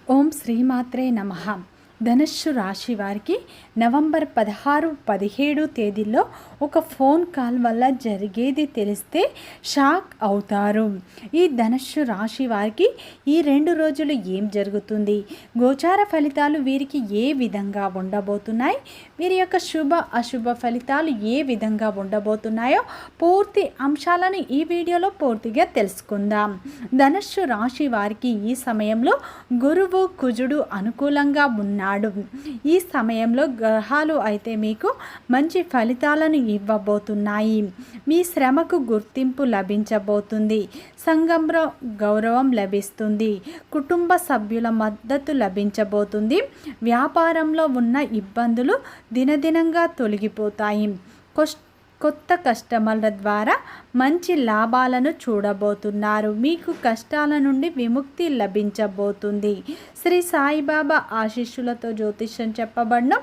ఓం శ్రీమాత్రే నమః. ధనుస్సు రాశి వారికి నవంబర్ 16, 17 తేదీల్లో ఒక ఫోన్ కాల్ వల్ల జరిగేది తెలిస్తే షాక్ అవుతారు. ఈ ధనుస్సు రాశి వారికి ఈ 2 రోజులు ఏం జరుగుతుంది, గోచార ఫలితాలు వీరికి ఏ విధంగా ఉండబోతున్నాయి, వీరి యొక్క శుభ అశుభ ఫలితాలు ఏ విధంగా ఉండబోతున్నాయో పూర్తి అంశాలను ఈ వీడియోలో పూర్తిగా తెలుసుకుందాం. ధనుస్సు రాశి వారికి ఈ సమయంలో గురువు కుజుడు అనుకూలంగా ఉన్నాడు. ఈ సమయంలో గ్రహాలు అయితే మీకు మంచి ఫలితాలను ఇవ్వబోతున్నాయి. మీ శ్రమకు గుర్తింపు లభించబోతుంది. సంఘంలో గౌరవం లభిస్తుంది. కుటుంబ సభ్యుల మద్దతు లభించబోతుంది. వ్యాపారంలో ఉన్న ఇబ్బందులు దినదినంగా తొలగిపోతాయి. కొత్త కస్టమర్ల ద్వారా మంచి లాభాలను చూడబోతున్నారు. మీకు కష్టాల నుండి విముక్తి లభించబోతుంది. శ్రీ సాయిబాబా ఆశీస్సులతో జ్యోతిష్యం చెప్పబడిన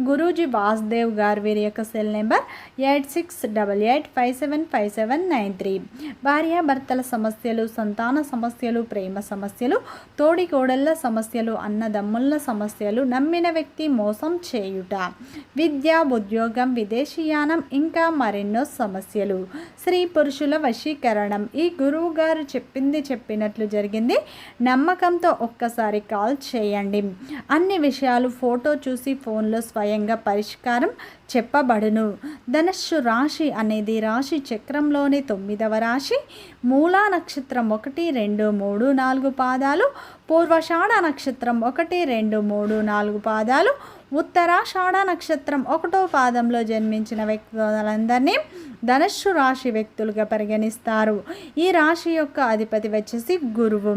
గురూజీ వాసుదేవ్ గారు. వీరి యొక్క సెల్ నెంబర్ 8688575793. భార్యాభర్తల సమస్యలు, సంతాన సమస్యలు, ప్రేమ సమస్యలు, తోడికోడళ్ళ సమస్యలు, అన్నదమ్ముల సమస్యలు, నమ్మిన వ్యక్తి మోసం చేయుట, విద్య, ఉద్యోగం, విదేశీయానం, ఇంకా మరెన్నో సమస్యలు, స్త్రీ పురుషుల వశీకరణం. ఈ గురువు గారు చెప్పింది చెప్పినట్లు జరిగింది. నమ్మకంతో ఒక్కసారి కాల్ చేయండి. అన్ని విషయాలు ఫోటో చూసి ఫోన్లో స్వయంగా పరిష్కారం చెప్పబడును. ధనుస్సు రాశి అనేది రాశి చక్రంలోని 9వ రాశి. మూలా నక్షత్రం 1, 2, 3, 4 పాదాలు, పూర్వషాఢ నక్షత్రం 1, 2, 3, 4 పాదాలు, ఉత్తరాషాఢ నక్షత్రం 1వ పాదంలో జన్మించిన వ్యక్తులందరినీ ధనుస్సు రాశి వ్యక్తులుగా పరిగణిస్తారు. ఈ రాశి యొక్క అధిపతి వచ్చేసి గురువు.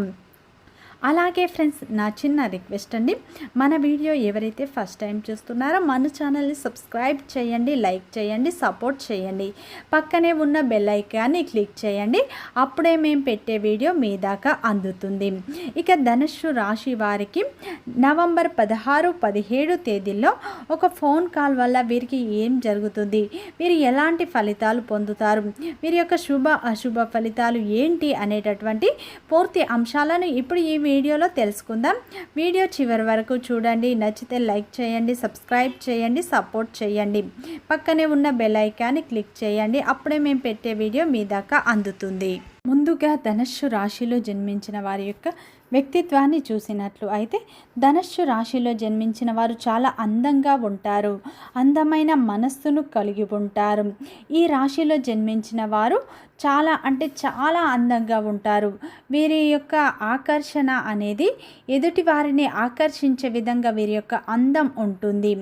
అలాగే ఫ్రెండ్స్, నా చిన్న రిక్వెస్ట్ అండి, మన వీడియో ఎవరైతే ఫస్ట్ టైం చూస్తున్నారో మన ఛానల్ని సబ్స్క్రైబ్ చేయండి, లైక్ చేయండి, సపోర్ట్ చేయండి. పక్కనే ఉన్న బెల్ ఐకాన్ని క్లిక్ చేయండి. అప్పుడే మేము పెట్టే వీడియో మీ దాకా అందుతుంది. ఇక ధనుస్సు రాశి వారికి నవంబర్ 16, 17 తేదీల్లో ఒక ఫోన్ కాల్ వల్ల వీరికి ఏం జరుగుతుంది, వీరు ఎలాంటి ఫలితాలు పొందుతారు, వీరి యొక్క శుభ అశుభ ఫలితాలు ఏంటి అనేటటువంటి పూర్తి అంశాలను ఇప్పుడు ఈ వీడియోలో తెలుసుకుందాం. వీడియో చివరి వరకు చూడండి. నచ్చితే లైక్ చేయండి, సబ్స్క్రైబ్ చేయండి, సపోర్ట్ చేయండి. పక్కనే ఉన్న బెల్ ఐకాన్ని క్లిక్ చేయండి. అప్పుడే మేము పెట్టే వీడియో మీ దాకా అందుతుంది. ముందుగా ధనుస్సు రాశిలో జన్మించిన వారి యొక్క వ్యక్తిత్వాన్ని చూసినట్లు అయితే ధనుస్సు రాశిలో జన్మించిన వారు చాలా అందంగా ఉంటారు. అందమైన మనస్సును కలిగి ఉంటారు. ఈ రాశిలో జన్మించిన వారు చాలా అందంగా ఉంటారు. వీరి యొక్క ఆకర్షణ అనేది ఎదుటి వారిని ఆకర్షించే విధంగా వీరి యొక్క అందం ఉంటుంది.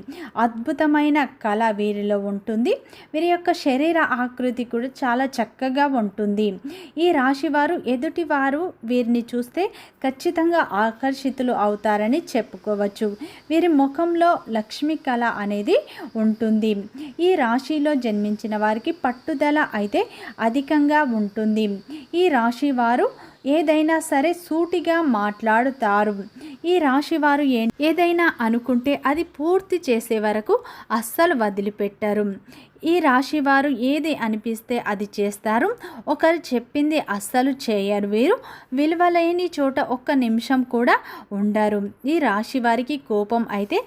అద్భుతమైన కళ వీరిలో ఉంటుంది. వీరి యొక్క శరీర ఆకృతి కూడా చాలా చక్కగా ఉంటుంది. ఈ రాశి వారు ఎదుటి వారు వీరిని చూస్తే ఖచ్చితంగా ఆకర్షితులు అవుతారని చెప్పుకోవచ్చు. వీరి ముఖంలో లక్ష్మీ కళ అనేది ఉంటుంది. ఈ రాశిలో జన్మించిన వారికి పట్టుదల అయితే అధికంగా ఉంటుంది. ఈ రాశి వారు ఏదైనా సరే సూటిగా మాట్లాడుతారు. ఈ రాశి వారు ఏదైనా అనుకుంటే అది పూర్తి చేసే వరకు అస్సలు వదిలిపెట్టరు. ఈ రాశి వారు ఏది అనిపిస్తే అది చేస్తారు. ఒకరు చెప్పింది అస్సలు చేయరు. వీరు విలువలేని చోట ఒక్క నిమిషం కూడా ఉండరు. ఈ రాశి వారికి కోపం అయితే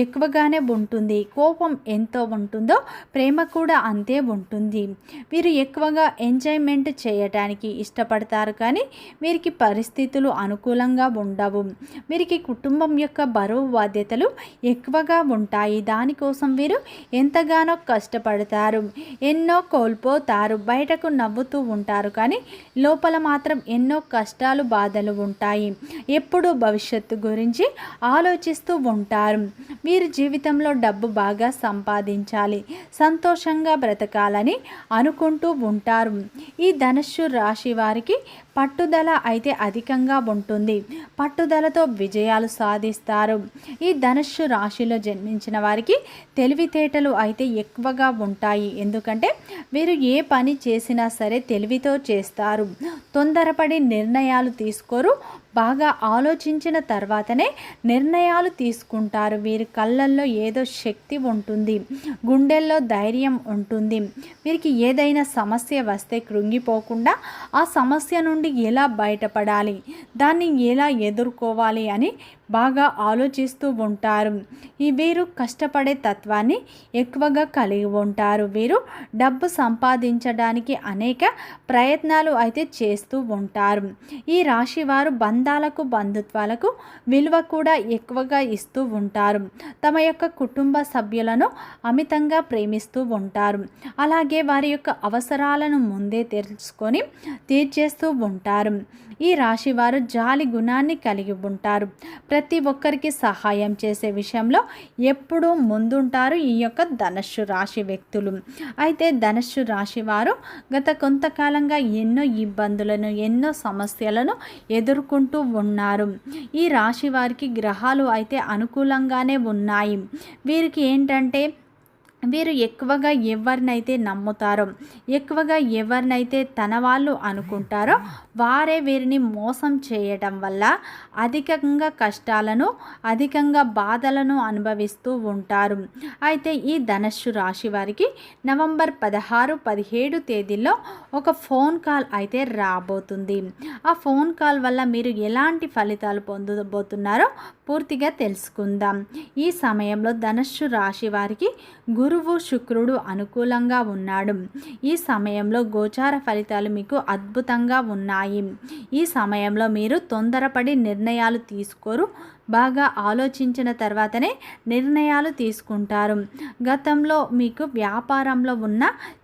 ఎక్కువగానే ఉంటుంది. కోపం ఎంతో ఉంటుందో ప్రేమ కూడా అంతే ఉంటుంది. వీరు ఎక్కువగా ఎంజాయ్మెంట్ చేయటానికి ఇష్టపడతారు, కానీ వీరికి పరిస్థితులు అనుకూలంగా ఉండవు. వీరికి కుటుంబం యొక్క బరువు బాధ్యతలు ఎక్కువగా ఉంటాయి. దానికోసం వీరు ఎంతగానో కష్టపడతారు. ఎన్నో కోల్పోతారు. బయటకు నవ్వుతూ ఉంటారు, కానీ లోపల మాత్రం ఎన్నో కష్టాలు బాధలు ఉంటాయి. ఎప్పుడూ భవిష్యత్తు గురించి ఆలోచిస్తూ ఉంటారు. వీరి జీవితంలో డబ్బు బాగా సంపాదించాలి, సంతోషంగా బ్రతకాలని అనుకుంటూ ఉంటారు. ఈ ధనుస్సు రాశి వారికి పట్టుదల అయితే అధికంగా ఉంటుంది. పట్టుదలతో విజయాలు సాధిస్తారు. ఈ ధనుస్సు రాశిలో జన్మించిన వారికి తెలివితేటలు అయితే ఎక్కువగా ఉంటాయి. ఎందుకంటే వీరు ఏ పని చేసినా సరే తెలివితో చేస్తారు. తొందరపడి నిర్ణయాలు తీసుకోరు. బాగా ఆలోచించిన తర్వాతనే నిర్ణయాలు తీసుకుంటారు. వీరి కళ్ళల్లో ఏదో శక్తి ఉంటుంది, గుండెల్లో ధైర్యం ఉంటుంది. వీరికి ఏదైనా సమస్య వస్తే కృంగిపోకుండా ఆ సమస్య నుండి ఎలా బయటపడాలి, దాన్ని ఎలా ఎదుర్కోవాలి అని బాగా ఆలోచిస్తూ ఉంటారు. వీరు కష్టపడే తత్వాన్ని ఎక్కువగా కలిగి ఉంటారు. వీరు డబ్బు సంపాదించడానికి అనేక ప్రయత్నాలు అయితే చేస్తూ ఉంటారు. ఈ రాశి వారు బంధాలకు బంధుత్వాలకు విలువ కూడా ఎక్కువగా ఇస్తూ ఉంటారు. తమ యొక్క కుటుంబ సభ్యులను అమితంగా ప్రేమిస్తూ ఉంటారు. అలాగే వారి యొక్క అవసరాలను ముందే తెలుసుకొని తీర్చేస్తూ ఉంటారు. ఈ రాశి వారు జాలి గుణాన్ని కలిగి ఉంటారు. ప్రతి ఒక్కరికి సహాయం చేసే విషయంలో ఎప్పుడూ ముందుంటారు ఈ యొక్క ధనుస్సు రాశి వ్యక్తులు. అయితే ధనుస్సు రాశి వారు గత కొంతకాలంగా ఎన్నో ఇబ్బందులను, ఎన్నో సమస్యలను ఎదుర్కొంటూ ఉన్నారు. ఈ రాశి వారికి గ్రహాలు అయితే అనుకూలంగానే ఉన్నాయి. వీరికి ఏంటంటే వీరు ఎక్కువగా ఎవరినైతే నమ్ముతారో, ఎక్కువగా ఎవరినైతే తన వాళ్ళు అనుకుంటారో వారే వీరిని మోసం చేయటం వల్ల అధికంగా కష్టాలను, అధికంగా బాధలను అనుభవిస్తూ ఉంటారు. అయితే ఈ ధనుస్సు రాశి వారికి నవంబర్ 16, 17 తేదీల్లో ఒక ఫోన్ కాల్ అయితే రాబోతుంది. ఆ ఫోన్ కాల్ వల్ల మీరు ఎలాంటి ఫలితాలు పొందబోతున్నారో పూర్తిగా తెలుసుకుందాం. ఈ సమయంలో ధనుస్సు రాశి వారికి గురువు, శుక్రుడు అనుకూలంగా ఉన్నాడు. ఈ సమయంలో గోచార ఫలితాలు మీకు అద్భుతంగా ఉన్నాయి. ఈ సమయంలో మీరు తొందరపడి నిర్ణయాలు తీసుకోరు. బాగా ఆలోచించిన తర్వాతనే నిర్ణయాలు తీసుకుంటారు. గతంలో మీకు వ్యాపారంలో ఉన్న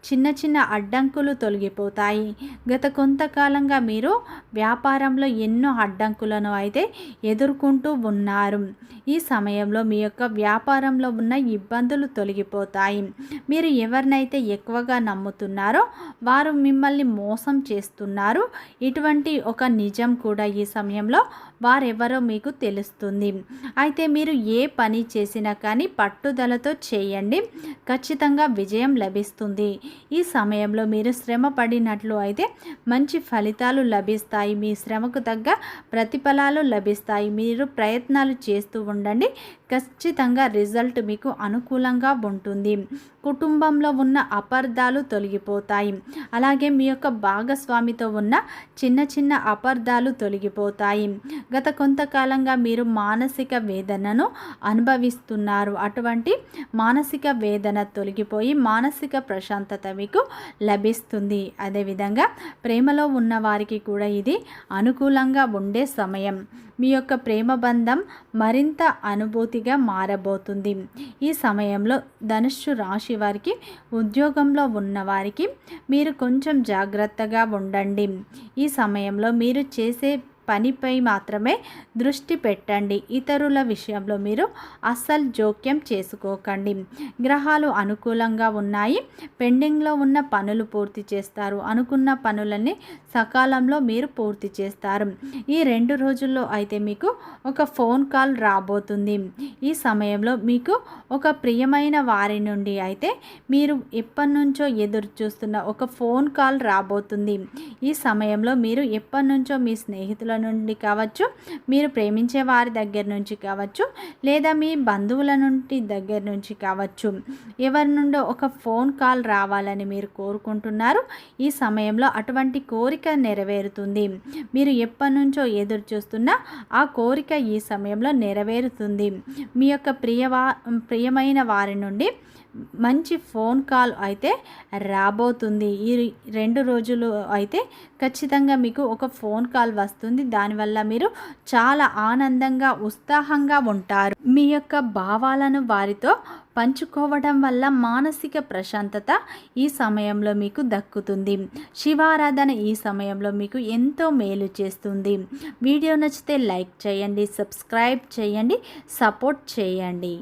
చిన్న చిన్న అడ్డంకులు తొలగిపోతాయి. గత కొంతకాలంగా మీరు వ్యాపారంలో ఎన్నో అడ్డంకులను అయితే ఎదుర్కొంటూ ఉన్నారు. ఈ సమయంలో మీ యొక్క వ్యాపారంలో ఉన్న ఇబ్బందులు తొలగిపోతాయి. మీరు ఎవరినైతే ఎక్కువగా నమ్ముతున్నారో వారు మిమ్మల్ని మోసం చేస్తున్నారు. ఇటువంటి ఒక నిజం కూడా ఈ సమయంలో వారెవరో మీకు తెలుస్తుంది. అయితే మీరు ఏ పని చేసినా కానీ పట్టుదలతో చేయండి, ఖచ్చితంగా విజయం లభిస్తుంది. ఈ సమయంలో మీరు శ్రమ పడినట్లు అయితే మంచి ఫలితాలు లభిస్తాయి. మీ శ్రమకు తగ్గ ప్రతిఫలాలు లభిస్తాయి. మీరు ప్రయత్నాలు చేస్తూ ఉండండి, ఖచ్చితంగా రిజల్ట్ మీకు అనుకూలంగా ఉంటుంది. కుటుంబంలో ఉన్న అపార్థాలు తొలగిపోతాయి. అలాగే మీ యొక్క భాగస్వామితో ఉన్న చిన్న చిన్న అపార్థాలు తొలగిపోతాయి. గత కొంతకాలంగా మీరు మానసిక వేదనను అనుభవిస్తున్నారు. అటువంటి మానసిక వేదన తొలగిపోయి మానసిక ప్రశాంతత మీకు లభిస్తుంది. అదేవిధంగా ప్రేమలో ఉన్న వారికి కూడా ఇది అనుకూలంగా ఉండే సమయం. మీ యొక్క ప్రేమ బంధం మరింత అనుభూతిగా మారబోతుంది. ఈ సమయంలో ధనుస్సు రాశి వారికి, ఉద్యోగంలో ఉన్నవారికి మీరు కొంచెం జాగ్రత్తగా ఉండండి. ఈ సమయంలో మీరు చేసే పనిపై మాత్రమే దృష్టి పెట్టండి. ఇతరుల విషయంలో మీరు అస్సలు జోక్యం చేసుకోకండి. గ్రహాలు అనుకూలంగా ఉన్నాయి. పెండింగ్లో ఉన్న పనులు పూర్తి చేస్తారు. అనుకున్న పనులన్నీ సకాలంలో మీరు పూర్తి చేస్తారు. ఈ 2 రోజుల్లో అయితే మీకు ఒక ఫోన్ కాల్ రాబోతుంది. ఈ సమయంలో మీకు ఒక ప్రియమైన వారి నుండి అయితే మీరు ఎప్పటి నుంచో ఎదురు చూస్తున్న ఒక ఫోన్ కాల్ రాబోతుంది. ఈ సమయంలో మీరు ఎప్పటి నుంచో మీ స్నేహితుల నుండి కావచ్చు, మీరు ప్రేమించే వారి దగ్గర నుంచి కావచ్చు, లేదా మీ బంధువుల నుండి దగ్గర నుంచి కావచ్చు, ఎవరి నుండో ఒక ఫోన్ కాల్ రావాలని మీరు కోరుకుంటున్నారు. ఈ సమయంలో అటువంటి కోరిక నెరవేరుతుంది. మీరు ఎప్పటి నుంచో ఎదురు చూస్తున్నా ఆ కోరిక ఈ సమయంలో నెరవేరుతుంది. మీ యొక్క ప్రియమైన వారి నుండి మంచి ఫోన్ కాల్ అయితే రాబోతుంది. ఈ 2 రోజులు అయితే ఖచ్చితంగా మీకు ఒక ఫోన్ కాల్ వస్తుంది. దానివల్ల మీరు చాలా ఆనందంగా, ఉత్సాహంగా ఉంటారు. మీ యొక్క భావాలను వారితో పంచుకోవడం వల్ల మానసిక ప్రశాంతత ఈ సమయంలో మీకు దక్కుతుంది. శివారాధన ఈ సమయంలో మీకు ఎంతో మేలు చేస్తుంది. వీడియో నచ్చితే లైక్ చేయండి, సబ్స్క్రైబ్ చేయండి, సపోర్ట్ చేయండి.